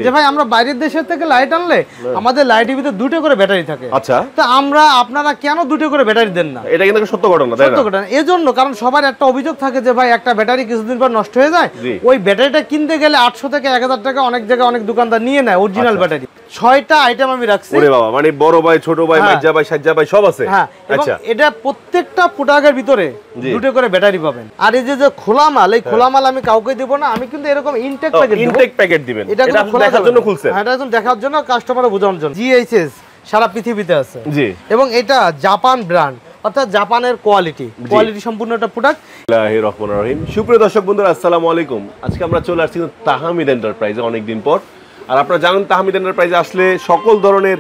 যে ভাই আমরা বাইরের দেশের থেকে লাইট আনলে আমাদের লাইটের ভিতরে দুটো করে ব্যাটারি থাকে। আচ্ছা, তো আপনারা কেন দুটো করে ব্যাটারি দেন না? এটা কিন্তু সত্য ঘটনা, তাই না? সত্য ঘটনা। এজন্য কারণ সবার একটা অভিযোগ থাকে যে ভাই একটা ব্যাটারি কিছুদিন পর নষ্ট হয়ে যায়, ওই ব্যাটারিটা কিনতে গেলে 800 থেকে 1000 টাকা অনেক জায়গায় অনেক দোকানদার নিয়ে নেয় অরিজিনাল ব্যাটারি। 6টা আইটেম আমি রাখছি। ওরে বাবা, মানে বড় ভাই, ছোট ভাই, মাইজা ভাই, সাজ্জা ভাই সব আছে। হ্যাঁ, আচ্ছা, এটা প্রত্যেকটা প্রোডাক্টের ভিতরে দুটো করে ব্যাটারি পাবেন। আর এই যে খোলা মাল, এই খোলা মাল আমি কাউকে দেব না, আমি কিন্তু এরকম ইনটেক প্যাকেট দিবেন। এটা দেখার জন্য খুলছেন? হ্যাঁ, এটা একদম দেখার জন্য, কাস্টমারকে বোঝানোর জন্য। জিএইচএস সারা পৃথিবীতে আছে। জি। এবং এটা জাপান ব্র্যান্ড, অর্থাৎ জাপানের কোয়ালিটি সম্পূর্ণ একটা প্রোডাক্ট। বিসমিল্লাহির রহমানির রহিম। সুপ্রিয় দর্শক বন্ধুরা, আসসালামু আলাইকুম। আজকে আমরা চলে আসছি তাহমিদ এন্টারপ্রাইজে অনেকদিন পর। আর আপনারা জানেন তাহমিদ এন্টারপ্রাইজে আসলে সকল ধরনের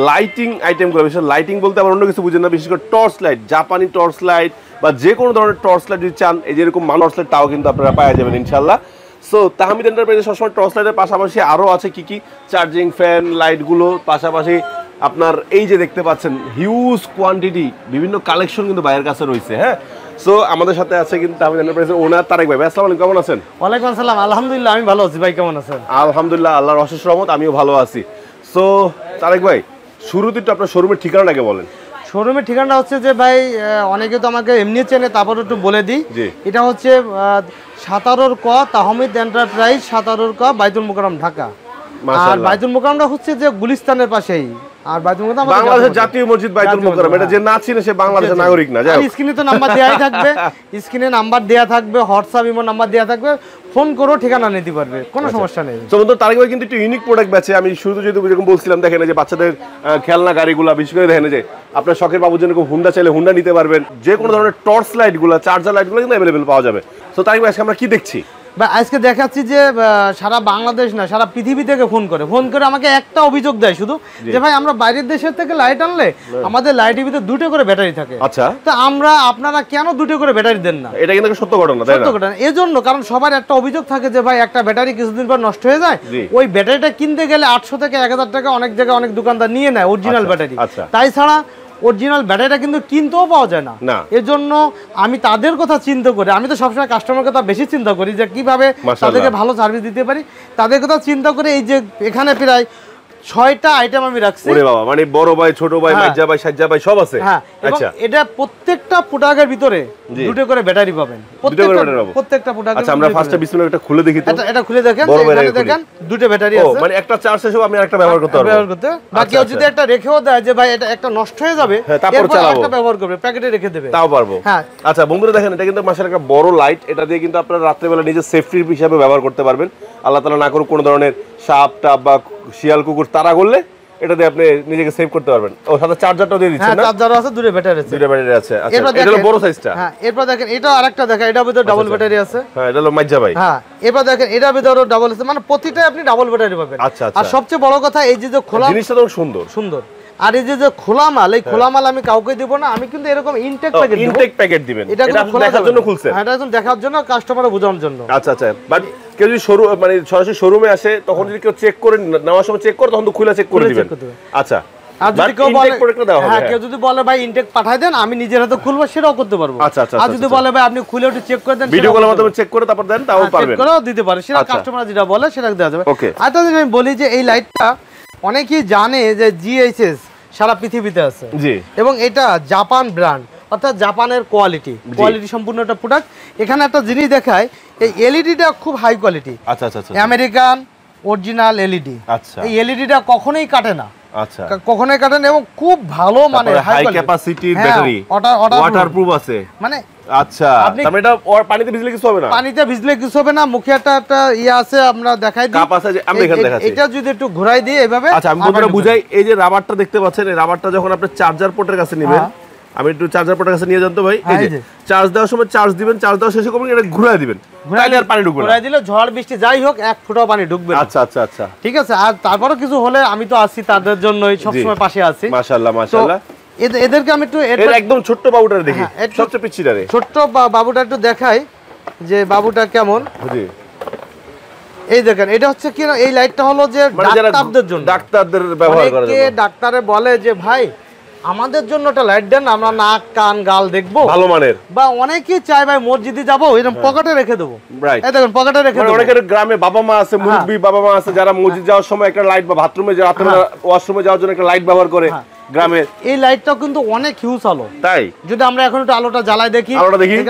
লাইটিং আইটেমগুলো, বিশেষ লাইটিং বলতে আবার অন্য কিছু বুঝেন না, বিশেষ করে টর্চ লাইট, জাপানি টর্চ লাইট বা যে কোনো ধরনের টর্চ লাইট যদি চান, এই যেরকম টর্চ লাইট তাও কিন্তু আপনারা পাওয়া যাবেন ইনশাল্লাহ। সো তাহমিদ এন্টারপ্রাইজে সবসময় টর্চ লাইটের পাশাপাশি আরও আছে কি চার্জিং ফ্যান লাইটগুলো, পাশাপাশি আপনার এই যে দেখতে পাচ্ছেন হিউজ কোয়ান্টিটি বিভিন্ন কালেকশন কিন্তু বাইরের কাছে রয়েছে। হ্যাঁ, সো আমাদের সাথে আছে কিন্তু তাহমিদ এন্টারপ্রাইজের ওনার তারেক ভাই। আসসালামু আলাইকুম, কেমন আছেন? ওয়ালাইকুম আসসালাম, আলহামদুলিল্লাহ আমি ভালো আছি। ভাই কেমন আছেন? আলহামদুলিল্লাহ, আল্লাহর অশেষ রহমত, আমিও ভালো আছি। সো তারেক ভাই, শুরুতে একটু আপনার শোরুমের ঠিকানাটাকে বলেন। শোরুমের ঠিকানা হচ্ছে যে ভাই, অনেকে তো আমাকে এমনি চেনে, তারপর একটু বলে দিই। এটা হচ্ছে 17 ক তাহমিদ এন্টারপ্রাইজ, 17 ক বাইতুল মোকাররম, ঢাকা। আর বাইতুল মোকাররমটা হচ্ছে যে গুলিস্তানের পাশেই। আর বাইতুল মোকাররম বাংলাদেশের জাতীয় মসজিদ বাইতুল মোকাররম, এটা যে না চিনে সে বাংলাদেশের নাগরিক না। যাই হোক, স্ক্রিনে তো নাম্বার দেয়াই থাকবে, স্ক্রিনে নাম্বার দেয়া থাকবে, হোয়াটসঅ্যাপ ইমো নাম্বার দেয়া থাকবে, ফোন করো ঠিকানা নিতে পারবে, কোনো সমস্যা নেই। তো বন্ধু, তারেক ভাই কিন্তু একটু ইউনিক প্রোডাক্ট বেচে। আমি শুরুতে যেহেতু যেরকম বলছিলাম, দেখেন যে বাচ্চাদের খেলনা গাড়িগুলো, বিশেষ করে দেখেন যে আপনার শখের বাবুর জন্য হুন্ডা চাইলে হুন্ডা নিতে পারবেন। যে কোনো ধরনের টর্চ লাইটগুলো, চার্জার লাইটগুলো কিন্তু অ্যাভেলেবেল পাওয়া যাবে। তো তারেক ভাই, আজকে আমরা কি দেখছি? বা আজকে দেখাচ্ছি যে সারা বাংলাদেশ না, সারা পৃথিবী থেকে ফোন করে আমাকে একটা অভিযোগ দেয় শুধু, যে ভাই আমরা বাইরের দেশের থেকে লাইট আনলে আমাদের লাইটের ভিতরে দুটো করে ব্যাটারি থাকে। আচ্ছা, তো আপনারা কেন দুটো করে ব্যাটারি দেন না? এটা কিন্তু সত্য ঘটনা, তাই না? সত্য ঘটনা। এজন্য কারণ সবার একটা অভিযোগ থাকে যে ভাই একটা ব্যাটারি কিছুদিন পর নষ্ট হয়ে যায়, ওই ব্যাটারিটা কিনতে গেলে 800 থেকে 1000 টাকা অনেক জায়গায় অনেক দোকানদার নিয়ে নেয় অরিজিনাল ব্যাটারি। তাই ছাড়া অরিজিনাল ব্যাটারিটা কিন্তু কিনতেও পাওয়া যায় না। এর জন্য আমি তাদের কথা চিন্তা করি, আমি তো সবসময় কাস্টমার কথা বেশি চিন্তা করি যে কিভাবে তাদেরকে ভালো সার্ভিস দিতে পারি, তাদের কথা চিন্তা করে এই যে এখানে প্রায় 6টা আইটেম আমি রাখছি। ওরে বাবা, মানে বড় ভাই, ছোট ভাই, মাইজা ভাই, সাজ্জা ভাই সব আছে। হ্যাঁ, আচ্ছা, এটা প্রত্যেকটা প্রোডাক্টের ভিতরে দুটো করে ব্যাটারি পাবেন, প্রত্যেকটা প্রোডাক্ট। আচ্ছা, আমরা ফার্স্টে বিসমিল্লাহ একটা খুলে দেখি তো। এটা খুলে দেখেন, এখানে দেখেন দুটো ব্যাটারি আছে। মানে একটা চার্জ শেষ হবে, আমি আরেকটা ব্যবহার করতে পারবো। বা কেউ যদি একটা রেখেও দেয় যে ভাই এটা একটা নষ্ট হয়ে যাবে, তারপর চালাবো, একটা ব্যবহার করবে, প্যাকেটে রেখে দেবে, তাও পারবো। হ্যাঁ, আচ্ছা বন্ধুরা, দেখেন এটা কিন্তু মাশাআল্লাহ একটা বড় লাইট। এটা দিয়ে কিন্তু আপনারা রাত্রে বেলা নিজের সেফটির হিসাবে ব্যবহার করতে পারবেন। আল্লাহ তাআলা না করুক কোনো ধরনের সাপ টাপ বা শিয়াল কুকুর তাড়া করলে এটা দিয়ে আপনি নিজেকে সেভ করতে পারবেন। ও সাথে চার্জারটাও দিয়ে দিচ্ছেন না? হ্যাঁ, চার্জারও আছে, দুটো ব্যাটারি আছে। দুটো ব্যাটারি আছে। আচ্ছা, এটা হলো বড় সাইজটা। হ্যাঁ, এরপর দেখেন এটা আরেকটা দেখেন, এটার ভিতরে ডাবল ব্যাটারি আছে। হ্যাঁ, এটা হলো মাইজা ভাই। হ্যাঁ, এরপর দেখেন এটার ভিতরে ডাবল আছে, মানে প্রতিটাই আপনি ডাবল ব্যাটারি পাবেন। আচ্ছা, আর সবচেয়ে বড় কথা এই যে খোলা জিনিসটা তো সুন্দর। আর এই যে খোলা মাল, এই খোলা মাল আমি কাউকে দেব না, আমি কিন্তু এরকম ইনটেক প্যাকেট দিবেন। এটা দেখার জন্য খুলছেন? হ্যাঁ, এটা একদম দেখার জন্য, কাস্টমারকে বোঝানোর জন্য। আচ্ছা, বাট কেউ যদি মানে সরাসরি শোরুমে আসে, তখন যদি কেউ চেক করে নেওয়ার সময় চেক করে, তখন তো খুলে চেক করে দিবেন। আচ্ছা, আর যদি কেউ বলে ভাই ইনটেক পাঠায় দেন, আমি নিজের হাতে খুলবো, সেটাও করতে পারবো। আর যদি বলে ভাই আপনি খুলে একটু চেক করে দেন, ভিডিও কলের মাধ্যমে চেক করে তারপর দেন, তাও পারবেন, চেক করেও দিতে পারে, সেটা কাস্টমার যেটা বলে সেটা দেওয়া যাবে। আর তাহলে আমি বলি যে এই লাইটটা অনেকেই জানে যে জিএইচএস সারা পৃথিবীতে আছে। এবং এটা জাপান ব্র্যান্ড, অর্থাৎ জাপানের কোয়ালিটি সম্পূর্ণ একটা প্রোডাক্ট। এখানে একটা জিনিস দেখায়, এই এলইডিটা খুব হাই কোয়ালিটি। আচ্ছা, আমেরিকান অরিজিনাল এলইডি। এই এলইডিটা কখনোই কাটে না। আচ্ছা, কখনোই কাটে না, এবং খুব ভালো মানে হাই ক্যাপাসিটির ব্যাটারি, ওয়াটারপ্রুফ আছে। মানে আচ্ছা, তাহলে এটা পানিতে ভিজলে কিছু হবে না? পানিতে ভিজলে কিছু হবে না। মুখে একটা আছে, আমরা দেখাই দিই, কাপ আছে, আমরা এখানে দেখাচ্ছি। এটা যদি একটু ঘোরাই দিই এভাবে। আচ্ছা, আমি বন্ধুরা বুঝাই, এই যে রাবারটা দেখতে পাচ্ছেন, এই রাবারটা যখন আপনি চার্জার পোর্টের কাছে নেবেন, আমি একটু চার্জার পোর্টের কাছে নিয়ে যান তো ভাই। এই যে চার্জ দেওয়ার সময় চার্জ দিবেন, চার্জ দেওয়া শেষে করবেন, এটা ঘুরাই দিবেন, তাহলে আর পানি ঢুকবে না। ঘুরাই দিলে ঝড় বৃষ্টি যাই হোক এক ফোঁটাও পানি ঢুকবে না। আচ্ছা, ঠিক আছে। আর তারপরে কিছু হলে আমি তো আছি তাদের জন্যই, সবসময় পাশে আছি। মাশাআল্লাহ। এদেরকে আমি একটু একদম ছোট্ট বাবুটার দেখি, সবচেয়ে পিচ্ছিটারে ছোট্ট বাবুটা একটু দেখাই যে বাবুটা কেমন। এই দেখেন, এটা হচ্ছে কি, এই লাইটটা হলো যে ডাক্তারদের জন্য, ডাক্তারদের ব্যবহার করা যায়। ডাক্তারে বলে যে ভাই আমাদের জন্য একটা লাইট দেন, আমরা নাক কান গাল দেখবো ভালো মানের, বা অনেকেই চায় ভাই মসজিদে যাবো এরকম পকেটে রেখে দেবো। এই দেখুন পকেটে রেখে দেবো। অনেকের গ্রামে বাবা মা আছে, মুরব্বি বাবা মা আছে যারা মসজিদ যাওয়ার সময় একটা লাইট বা বাথরুমে ওয়াশরুমে যাওয়ার জন্য একটা লাইট ব্যবহার করে গ্রামের। এই লাইটটা কিন্তু অনেক হিউজ আলো, তাই যদি আমরা এখন একটু আলোটা জ্বালাই দেখি,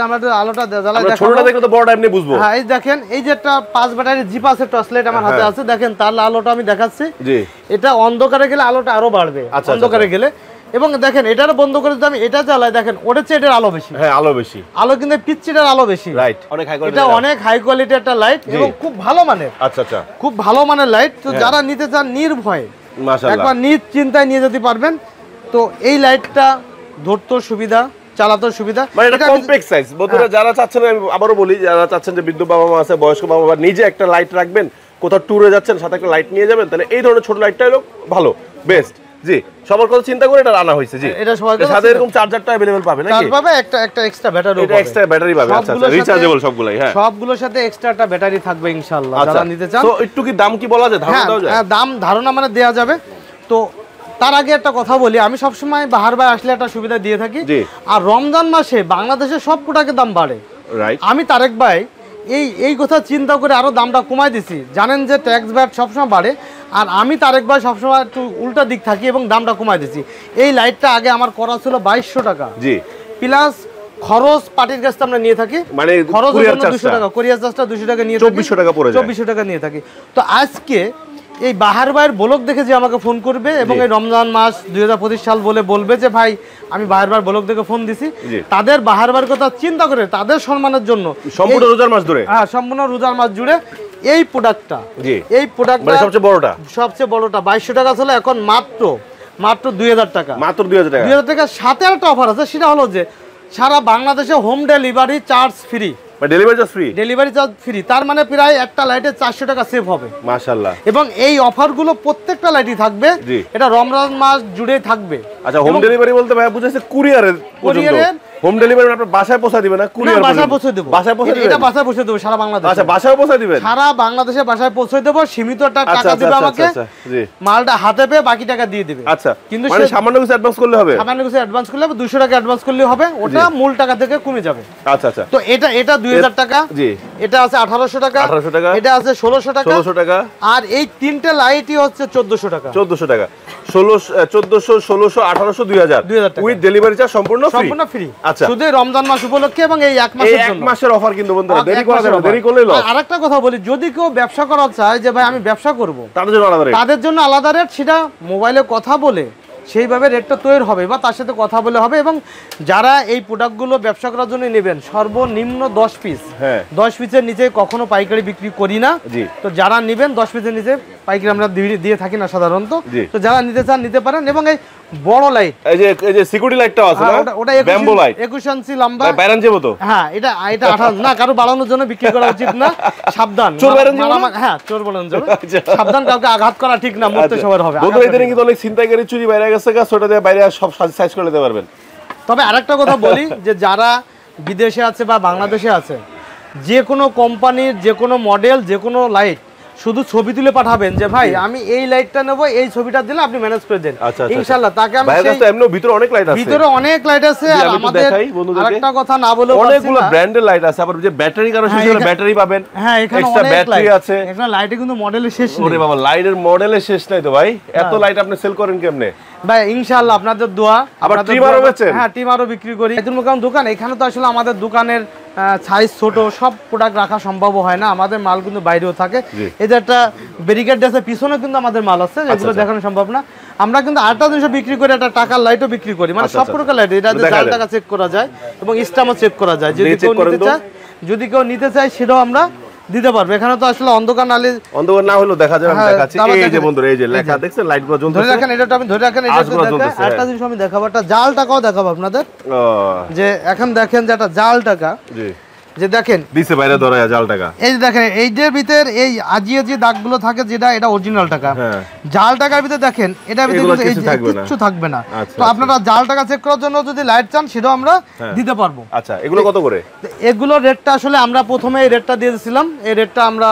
আমরা একটু আলোটা জ্বালাই দেখি, ছোটটা দেখলে তো বড়টা এমনি বুঝবো। হ্যাঁ এই দেখেন, এই যে একটা 5 ব্যাটারি জিপ আছে, টর্চ লাইট আমার হাতে আছে, দেখেন তার আলোটা আমি দেখাচ্ছি। জি, এটা অন্ধকারে গেলে আলোটা আরো বাড়বে, অন্ধকারে গেলে। এবং দেখেন এটার বন্ধ করে যদি আমি এটা জ্বালাই, দেখেন ওটার চেয়ে এটার আলো বেশি। হ্যাঁ আলো বেশি, আলো কিন্তু পিচ্চিটার আলো বেশি। রাইট, অনেক হাই কোয়ালিটি, এটা অনেক হাই কোয়ালিটির একটা লাইট এবং খুব ভালো মানের। আচ্ছা আচ্ছা, খুব ভালো মানের লাইট। তো যারা নিতে চান নির্ভয়ে মাশাআল্লাহ একবার চিন্তায় নিয়ে যেতে পারবেন। তো এই লাইটটা ধরতে সুবিধা, চালাতে সুবিধা, মানে এটা কম্প্যাক্ট সাইজ। বন্ধুরা যারা চাচ্ছেন, আমি আবারও বলি, যারা চাচ্ছেন যে বৃদ্ধ বাবা মা আছে, বয়স্ক বাবা মা, নিজে একটা লাইট রাখবেন, কোথাও ট্যুরে যাচ্ছেন সাথে একটা লাইট নিয়ে যাবেন, তাহলে এই ধরনের ছোট লাইটটা হলো ভালো, বেস্ট। জি, সবার কথা চিন্তা করে এটা আনা হয়েছে। জি, এটা সবার সাথে এরকম চার্জারটা अवेलेबल পাবে নাকি? চার্জ পাবে, একটা এক্সট্রা ব্যাটারি পাবে, এটা এক্সট্রা ব্যাটারি পাবে। আচ্ছা আচ্ছা, রিচার্জেবল সবগুলাই। হ্যাঁ, সবগুলোর সাথে এক্সট্রা একটা ব্যাটারি থাকবে ইনশাআল্লাহ। যারা নিতে চান, তো একটু কি দাম কি বলা যায়, ধারণা দেওয়া যায়? হ্যাঁ, দাম ধারণা মানে দেয়া যাবে। তো তার আগে একটা কথা বলি, আমি সবসময় বাহার ভাই আসলে একটা সুবিধা দিয়ে থাকি, আর রমজান মাসে বাংলাদেশে সব প্রোডাক্টের দাম বাড়ে। আমি তারেক ভাই এই কথা চিন্তা করে আরো দামটা কমাই দিছি। জানেন যে ট্যাক্স ভ্যাট সবসময় বাড়ে, আর আমি তারেক ভাই সবসময় একটু উল্টা দিক থাকি এবং দামটা কমাই দিছি। এই লাইটটা আগে আমার করা ছিল 2200 টাকা, জি, প্লাস খরচ পার্টির কাছে আমরা নিয়ে থাকি, মানে খরচ 200 টাকা, কোরিয়ার চার্জটা 200 টাকা নিয়ে 2400 টাকা পড়ে যায়, 2400 টাকা নিয়ে থাকি। তো আজকে এই বাহার ভাইয়ের ব্লগ দেখে যে আমাকে ফোন করবে এবং এই রমজান মাস 2025 সাল বলে বলবে যে ভাই আমি বাহার ভাইয়ের ব্লগ দেখে ফোন দিছি, তাদের বাহার ভাইয়ের কথা চিন্তা করে তাদের সম্মানের জন্য সম্পূর্ণ রোজার মাস ধরে, হ্যাঁ সম্পূর্ণ রোজার মাস জুড়ে এই প্রোডাক্টটা, এই প্রোডাক্টটা সবচেয়ে বড়টা 2200 টাকা ছিল, এখন মাত্র 2000 টাকা, মাত্র 2000 টাকা। সাথে একটা অফার আছে, সেটা হলো যে সারা বাংলাদেশে home delivery charge free, delivery charge free. তার মানে প্রায় একটা লাইটে 400 টাকা সেভ হবে মাশাআল্লাহ। এবং এই অফারগুলো প্রত্যেকটা লাইটই থাকবে, এটা রমজান মাস জুড়ে থাকবে। আচ্ছা, হোম ডেলিভারি বলতে ভাই বুঝাইছে কুরিয়ারের হোম ডেলিভারি আপনার বাসায় পৌঁছে দিবেন না? কুরিয়ার বাসায় পৌঁছে দেব, বাসায় পৌঁছে দিবেন, এটা বাসায় পৌঁছে দেব সারা বাংলাদেশে। আচ্ছা, বাসায় পৌঁছে দিবেন, সারা বাংলাদেশে বাসায় পৌঁছে দেব। সীমিত টাকা দিবে আমাকে, জি, মালটা হাতে পেয়ে বাকি টাকা দিয়ে দিবে। আচ্ছা, কিন্তু মানে সামান্য কিছু অ্যাডভান্স করলে হবে, সামান্য কিছু অ্যাডভান্স করলে হবে, 200 টাকা অ্যাডভান্স করলে হবে, ওটা মূল টাকা থেকে কমে যাবে। আচ্ছা আচ্ছা, তো এটা 2000 টাকা, জি, এটা আছে 1800 টাকা, এটা আছে 1600 টাকা, আর এই তিনটে লাইটই হচ্ছে 1400 টাকা, 1400 টাকা, 1400, 1600, 1800, 2000 উইথ ডেলিভারি চার্জ সম্পূর্ণ ফ্রি। আচ্ছা, শুধু রমজান মাস উপলক্ষে এবং এই এক মাসের অফার কিন্তু বন্ধুরা, দেরি করা যাবে না, দেরি করলে লস। আরেকটা কথা বলি, যদি কেউ ব্যবসা করা চায় যে ভাই আমি ব্যবসা করব, তাদের জন্য আলাদা রেট, সেটা মোবাইলে কথা বলে সেইভাবে রেটটা তৈরি হবে বা তার সাথে কথা বলে হবে। এবং যারা এই প্রোডাক্টগুলো ব্যবসা করার জন্য নেবেন, সর্বনিম্ন 10 পিস, 10 পিসের নিচে কখনো পাইকারি বিক্রি করি না। তো যারা নেবেন 10 পিসের নিচে পাইকারি আমরা দিয়ে থাকি না সাধারণত। তো যারা নিতে চান নিতে পারেন। এবং এই বড় লাইট, এই যে সিকিউরিটি লাইটটাও আছে না, ওটা ব্যাম্বো লাইট 21 ইঞ্চি লম্বা, বাইরান যে মতো। হ্যাঁ, এটা 28 না, কারো বাড়ানোর জন্য বিক্রি করা উচিত না, সাবধান। চোর বাইরান যে, হ্যাঁ চোর বাড়ানোর জন্য সাবধান, কাউকে আঘাত করা ঠিক না, মরতে সবার হবে। বন্ধু, এদের কিন্তু অনেক ছিনতাইকারী চুরি বাইরে গেছে, ওটা দিয়ে বাইরে সব সাইজ করে নিতে পারবেন। তবে আরেকটা কথা বলি, যে যারা বিদেশে আছে বা বাংলাদেশে আছে, যে কোনো কোম্পানির যে কোনো মডেল যে কোনো লাইট শুধু ছবি তুলে পাঠাবেন যে ভাই আমি এই লাইটটা নেব, এই ছবিটা দিলে আপনি ম্যানেজ করে দেন, ইনশাআল্লাহ তাকে আমি এমনি ভিতরে অনেক লাইট আছে, ভিতরে অনেক লাইট আছে। আর আমাদের আরেকটা কথা না বলে অনেকগুলো ব্র্যান্ডের লাইট আছে, আবার যে ব্যাটারি কারণে সেখানে ব্যাটারি পাবেন। হ্যাঁ, এখানে অনেক ব্যাটারি আছে, এখানে লাইটে কিন্তু মডেলের শেষ নেই। ওরে বাবা, লাইটের মডেলের শেষ নাই তো ভাই, এত লাইট আপনি সেল করেন কেমনে ভাই? ইনশাআল্লাহ আপনাদের দোয়া। আবার ট্রিমারও বেচেন? হ্যাঁ, ট্রিমারও বিক্রি করি। একদম মোকাম দোকান, এখানে তো আসলে আমাদের দোকানের সাইজ ছোট, সব প্রোডাক্ট রাখা সম্ভব হয় না, আমাদের মাল কিন্তু বাইরেও থাকে। এই যে একটা ব্যারিকেড আছে পিছনে কিন্তু আমাদের মাল আছে, যেগুলো দেখানো সম্ভব না। আমরা কিন্তু আরেকটা জিনিস বিক্রি করি, একটা টাকার লাইটও বিক্রি করি, মানে সব প্রকার লাইট, এটা জাল টাকা চেক করা যায় এবং স্ট্যাম্পও চেক করা যায়। যদি কেউ নিতে চায় সেটাও আমরা দিতে পারবে। এখানে তো আসলে অন্ধকার না হলেও দেখা যায়। আমি দেখাচ্ছি, এই যে বন্ধুরা, এই যে লেখা দেখছেন, লাইটগুলো জ্বলছে, ধরে রাখেন, এটা আমি ধরে রাখেন, এটা একটা জিনিস আমি দেখাবো, একটা জাল টাকাও দেখাবো আপনাদের। যে এখন দেখেন যে একটা জাল টাকা, জি, যে দেখেন দিছে বাইরে ধরে জাল টাকা, এই যে দেখেন এইটার ভিতর এই আজিয়ে যে দাগগুলো থাকে, যেটা এটা অরিজিনাল টাকা। জাল টাকার ভিতর দেখেন, এটার ভিতরে কিছু থাকবে না। তো আপনারা জাল টাকা চেক করার জন্য যদি লাইট চান, সেটাও আমরা দিতে পারবো। আচ্ছা, এগুলো কত করে? এগুলোর রেটটা আসলে আমরা প্রথমে এই রেটটা দিয়ে দিয়েছিলাম, এই রেটটা আমরা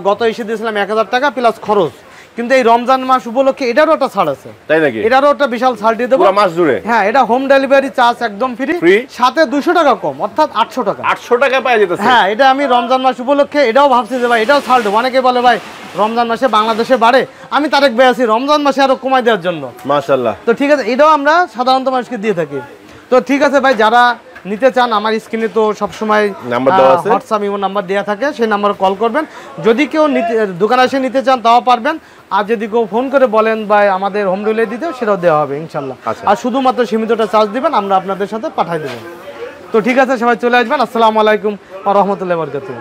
গত ইস্যু দিয়েছিলাম 1000 টাকা প্লাস খরচ। কিন্তু এই রমজান মাস উপলক্ষে এটারও একটা ছাড় আছে। তাই নাকি? এটারও একটা বিশাল ছাড় দিয়ে দেবো পুরো মাস জুড়ে। হ্যাঁ, এটা হোম ডেলিভারি চার্জ একদম ফ্রি, সাথে 200 টাকা কম, অর্থাৎ 800 টাকা। 800 টাকা পাওয়া যেতেছে। হ্যাঁ, এটা আমি রমজান মাস উপলক্ষে এটাও ভাবছি যে ভাই এটাও ছাড় দেবো। অনেকে বলে ভাই রমজান মাসে বাংলাদেশে বাড়ে, আমি তারেক ভাই আছি রমজান মাসে আরো কমাই দেওয়ার জন্য। মাশাআল্লাহ। তো ঠিক আছে, এটাও আমরা সাধারণত মানুষকে দিয়ে থাকি। তো ঠিক আছে ভাই, যারা নিতে চান আমার স্ক্রিনে তো সবসময় নাম্বার দেওয়া আছে, হোয়াটসঅ্যাপ ইমো নাম্বার দেওয়া থাকে, সেই নাম্বারে কল করবেন। যদি কেউ দোকানে এসে নিতে চান তাও পারবেন, আর যদি কেউ ফোন করে বলেন ভাই আমাদের হোম ডেলিভারি দিতে, সেটাও দেওয়া হবে ইনশাল্লাহ। আর শুধুমাত্র সীমিতটা চার্জ দিবেন, আমরা আপনাদের সাথে পাঠিয়ে দেবো। তো ঠিক আছে, সবাই চলে আসবেন। আসসালামু আলাইকুম ওয়া রাহমাতুল্লাহি ওয়া বারাকাতুহু।